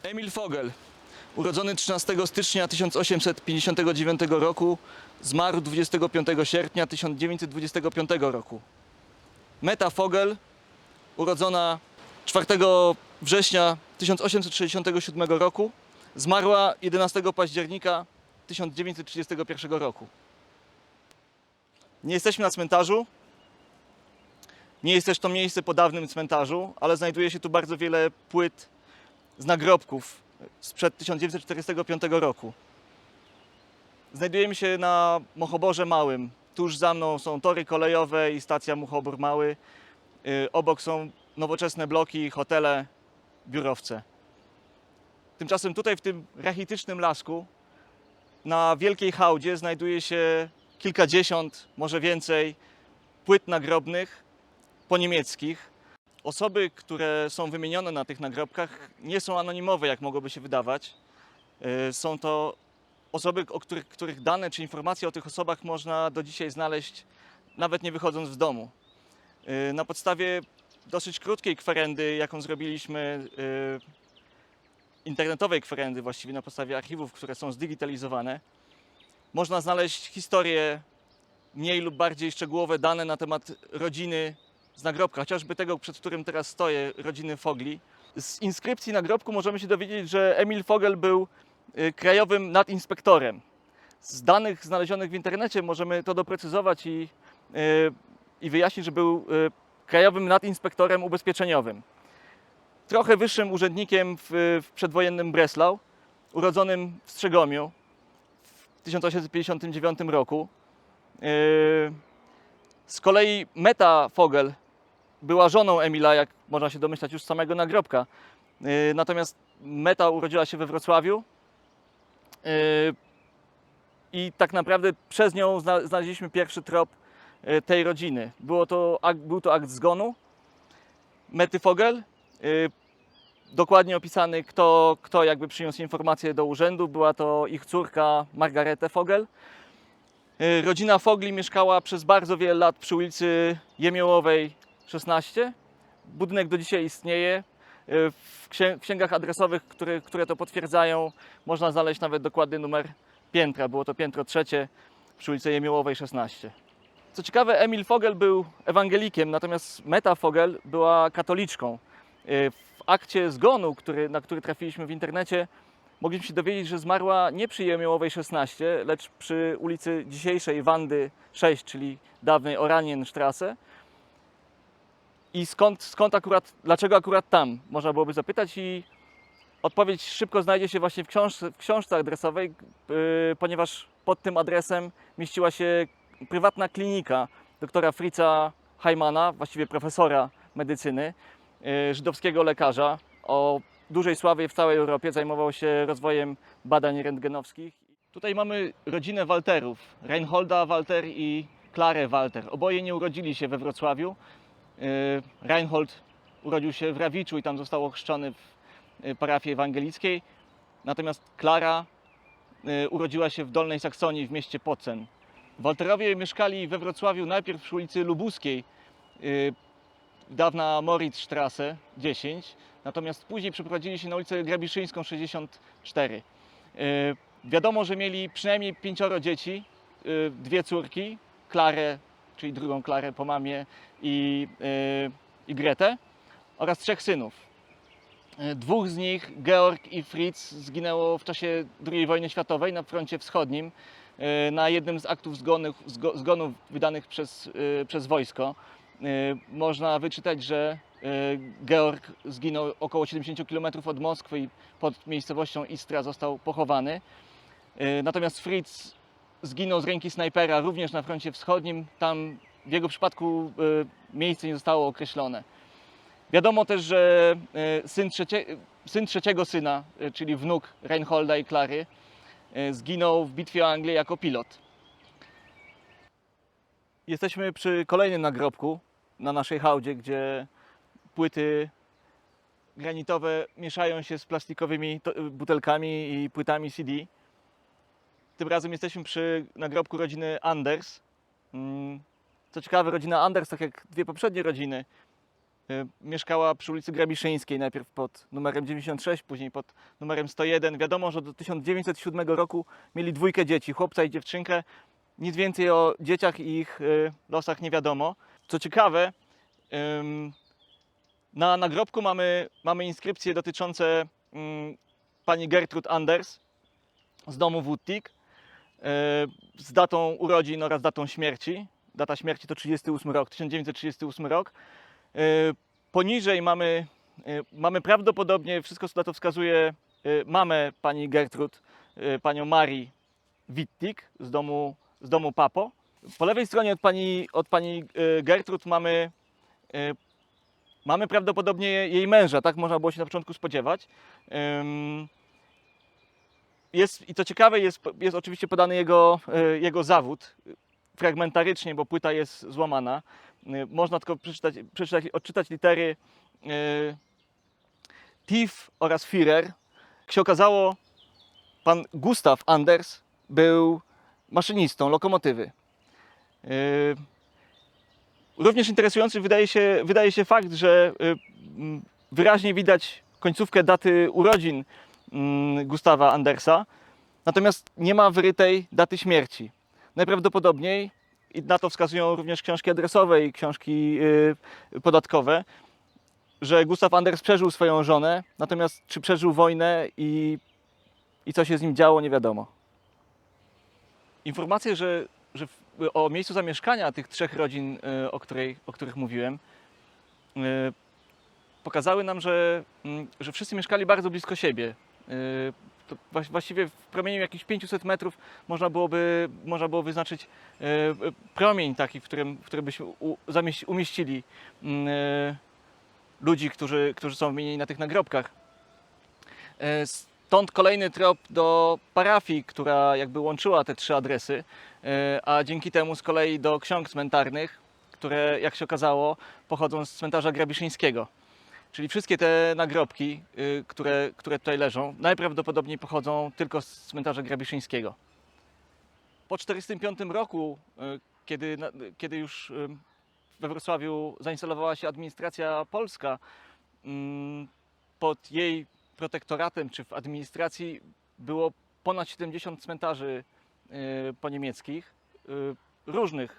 Emil Vogel, urodzony 13 stycznia 1859 roku, zmarł 25 sierpnia 1925 roku. Meta Vogel, urodzona 4 września 1867 roku, zmarła 11 października 1931 roku. Nie jesteśmy na cmentarzu. Nie jest też to miejsce po dawnym cmentarzu, ale znajduje się tu bardzo wiele płyt z nagrobków sprzed 1945 roku. Znajdujemy się na Mochoborze Małym. Tuż za mną są tory kolejowe i stacja Muchobór Mały. Obok są nowoczesne bloki, hotele, biurowce. Tymczasem tutaj w tym rachitycznym lasku na wielkiej hałdzie znajduje się kilkadziesiąt, może więcej płyt nagrobnych po-niemieckich. Osoby, które są wymienione na tych nagrobkach, nie są anonimowe, jak mogłoby się wydawać. Są to osoby, których dane czy informacje o tych osobach można do dzisiaj znaleźć, nawet nie wychodząc z domu. Na podstawie dosyć krótkiej kwerendy, jaką zrobiliśmy, internetowej kwerendy właściwie, na podstawie archiwów, które są zdigitalizowane, można znaleźć historię, mniej lub bardziej szczegółowe dane na temat rodziny z nagrobka, chociażby tego, przed którym teraz stoję, rodziny Fogli. Z inskrypcji nagrobku możemy się dowiedzieć, że Emil Vogel był krajowym nadinspektorem. Z danych znalezionych w internecie możemy to doprecyzować i wyjaśnić, że był krajowym nadinspektorem ubezpieczeniowym. Trochę wyższym urzędnikiem w przedwojennym Breslau, urodzonym w Strzegomiu w 1859 roku. Z kolei Meta Vogel była żoną Emila, jak można się domyślać już z samego nagrobka. Natomiast Meta urodziła się we Wrocławiu i tak naprawdę przez nią znaleźliśmy pierwszy trop tej rodziny. Był to akt zgonu Mety Vogel. Dokładnie opisany, kto jakby przyniósł informację do urzędu. Była to ich córka Margarete Vogel. Rodzina Fogli mieszkała przez bardzo wiele lat przy ulicy Jemiołowej 16. Budynek do dzisiaj istnieje. W księgach adresowych, które to potwierdzają, można znaleźć nawet dokładny numer piętra. Było to piętro trzecie przy ulicy Jemiołowej 16. Co ciekawe, Emil Vogel był ewangelikiem, natomiast Meta Vogel była katoliczką. W akcie zgonu, na który trafiliśmy w internecie, mogliśmy się dowiedzieć, że zmarła nie przy Jemiołowej 16, lecz przy ulicy dzisiejszej Wandy 6, czyli dawnej Oranienstraße. I dlaczego akurat tam? Można byłoby zapytać i odpowiedź szybko znajdzie się właśnie w książce adresowej, ponieważ pod tym adresem mieściła się prywatna klinika doktora Fritza Heimana, właściwie profesora medycyny, żydowskiego lekarza o dużej sławie w całej Europie, zajmował się rozwojem badań rentgenowskich. Tutaj mamy rodzinę Walterów, Reinholda Walter i Klarę Walter. Oboje nie urodzili się we Wrocławiu. Reinhold urodził się w Rawiczu i tam został ochrzczony w parafii ewangelickiej. Natomiast Klara urodziła się w Dolnej Saksonii w mieście Posen. Walterowie mieszkali we Wrocławiu najpierw przy ulicy Lubuskiej, dawna Moritzstraße 10, natomiast później przeprowadzili się na ulicę Grabiszyńską 64. Wiadomo, że mieli przynajmniej 5 dzieci, 2 córki, Klarę, czyli drugą Klarę po mamie i Gretę, oraz 3 synów. 2 z nich, Georg i Fritz, zginęło w czasie II wojny światowej na froncie wschodnim na jednym z aktów zgonów wydanych przez wojsko. Można wyczytać, że Georg zginął około 70 km od Moskwy i pod miejscowością Istra został pochowany. Natomiast Fritz zginął z ręki snajpera również na froncie wschodnim. Tam w jego przypadku miejsce nie zostało określone. Wiadomo też, że syn trzeciego syna, czyli wnuk Reinholda i Klary, zginął w bitwie o Anglię jako pilot. Jesteśmy przy kolejnym nagrobku na naszej hałdzie, gdzie płyty granitowe mieszają się z plastikowymi butelkami i płytami CD. Tym razem jesteśmy przy nagrobku rodziny Anders. Co ciekawe, rodzina Anders, tak jak 2 poprzednie rodziny, Mieszkała przy ulicy Grabiszyńskiej, najpierw pod numerem 96, później pod numerem 101. Wiadomo, że do 1907 roku mieli dwójkę dzieci, chłopca i dziewczynkę. Nic więcej o dzieciach i ich losach nie wiadomo. Co ciekawe, na nagrobku mamy inskrypcje dotyczące pani Gertrud Anders z domu Wuttig z datą urodzin oraz datą śmierci. Data śmierci to 38 rok, 1938 rok. Poniżej mamy prawdopodobnie, wszystko co na to wskazuje, mamę pani Gertrud, panią Marii Wittig z domu Papo. Po lewej stronie od pani Gertrud mamy prawdopodobnie jej męża, tak można było się na początku spodziewać. I co ciekawe, jest oczywiście podany jego zawód fragmentarycznie, bo płyta jest złamana. Można tylko odczytać litery Tief oraz Führer. Jak się okazało, pan Gustav Anders był maszynistą lokomotywy. Również interesujący wydaje się fakt, że wyraźnie widać końcówkę daty urodzin Gustawa Andersa, natomiast nie ma wyrytej daty śmierci. Najprawdopodobniej, i na to wskazują również książki adresowe i książki podatkowe, że Gustav Anders przeżył swoją żonę, natomiast czy przeżył wojnę i co się z nim działo, nie wiadomo. Informacje, że o miejscu zamieszkania tych trzech rodzin, o których mówiłem, pokazały nam, że wszyscy mieszkali bardzo blisko siebie. To właściwie w promieniu jakichś 500 metrów można było wyznaczyć promień taki, w którym byśmy umieścili ludzi, którzy są wymienieni na tych nagrobkach. Stąd kolejny trop do parafii, która jakby łączyła te trzy adresy, a dzięki temu z kolei do ksiąg cmentarnych, które, jak się okazało, pochodzą z cmentarza Grabiszyńskiego. Czyli wszystkie te nagrobki, które tutaj leżą, najprawdopodobniej pochodzą tylko z cmentarza Grabiszyńskiego. Po 1945 roku, kiedy już we Wrocławiu zainstalowała się administracja polska, pod jej protektoratem czy w administracji było ponad 70 cmentarzy poniemieckich,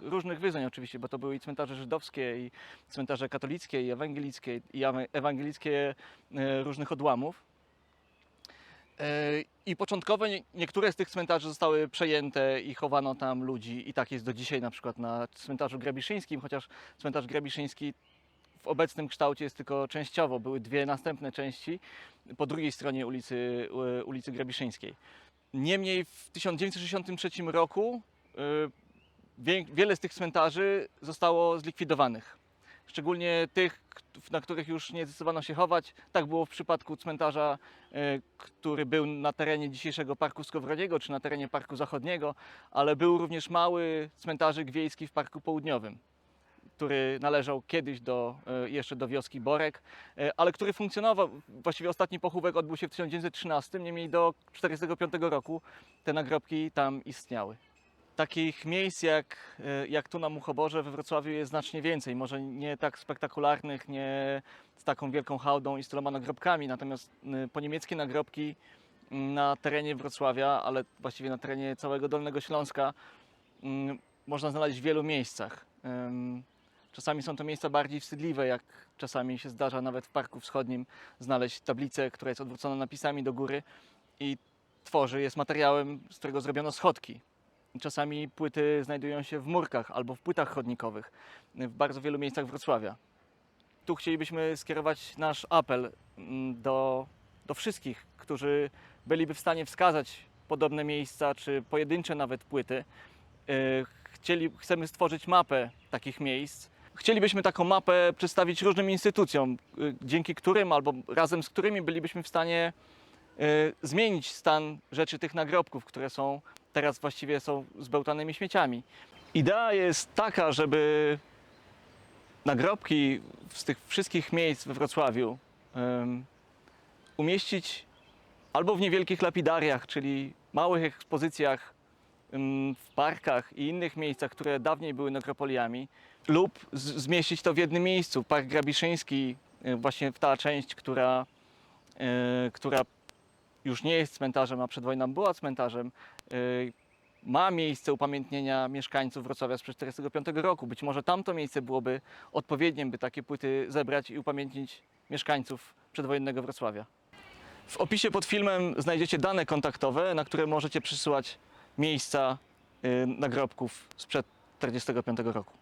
różnych wyznań oczywiście, bo to były i cmentarze żydowskie, i cmentarze katolickie, i ewangelickie różnych odłamów. I początkowo niektóre z tych cmentarzy zostały przejęte i chowano tam ludzi, i tak jest do dzisiaj, na przykład na cmentarzu grabiszyńskim, chociaż cmentarz grabiszyński w obecnym kształcie jest tylko częściowo. Były dwie następne części po drugiej stronie ulicy Grabiszyńskiej. Niemniej w 1963 roku wiele z tych cmentarzy zostało zlikwidowanych. Szczególnie tych, na których już nie zdecydowano się chować. Tak było w przypadku cmentarza, który był na terenie dzisiejszego Parku Skowroniego, czy na terenie Parku Zachodniego, ale był również mały cmentarzyk wiejski w Parku Południowym, który należał kiedyś jeszcze do wioski Borek, ale który funkcjonował. Właściwie ostatni pochówek odbył się w 1913, niemniej do 1945 roku te nagrobki tam istniały. Takich miejsc jak tu na Muchoborze we Wrocławiu jest znacznie więcej. Może nie tak spektakularnych, nie z taką wielką hałdą i z tyloma nagrobkami, natomiast poniemieckie nagrobki na terenie Wrocławia, ale właściwie na terenie całego Dolnego Śląska można znaleźć w wielu miejscach. Czasami są to miejsca bardziej wstydliwe, jak czasami się zdarza nawet w Parku Wschodnim znaleźć tablicę, która jest odwrócona napisami do góry i jest materiałem, z którego zrobiono schodki. Czasami płyty znajdują się w murkach albo w płytach chodnikowych w bardzo wielu miejscach Wrocławia. Tu chcielibyśmy skierować nasz apel do wszystkich, którzy byliby w stanie wskazać podobne miejsca, czy pojedyncze nawet płyty. Chcemy stworzyć mapę takich miejsc. Chcielibyśmy taką mapę przedstawić różnym instytucjom, dzięki którym albo razem z którymi bylibyśmy w stanie zmienić stan rzeczy tych nagrobków, które teraz właściwie są zbełtanymi śmieciami. Idea jest taka, żeby nagrobki z tych wszystkich miejsc we Wrocławiu umieścić albo w niewielkich lapidariach, czyli małych ekspozycjach w parkach i innych miejscach, które dawniej były nekropoliami, lub zmieścić to w jednym miejscu. Park Grabiszyński, właśnie ta część, która już nie jest cmentarzem, a przed wojną była cmentarzem, ma miejsce upamiętnienia mieszkańców Wrocławia sprzed 1945 roku. Być może tamto miejsce byłoby odpowiednim, by takie płyty zebrać i upamiętnić mieszkańców przedwojennego Wrocławia. W opisie pod filmem znajdziecie dane kontaktowe, na które możecie przysyłać miejsca nagrobków sprzed 1945 roku.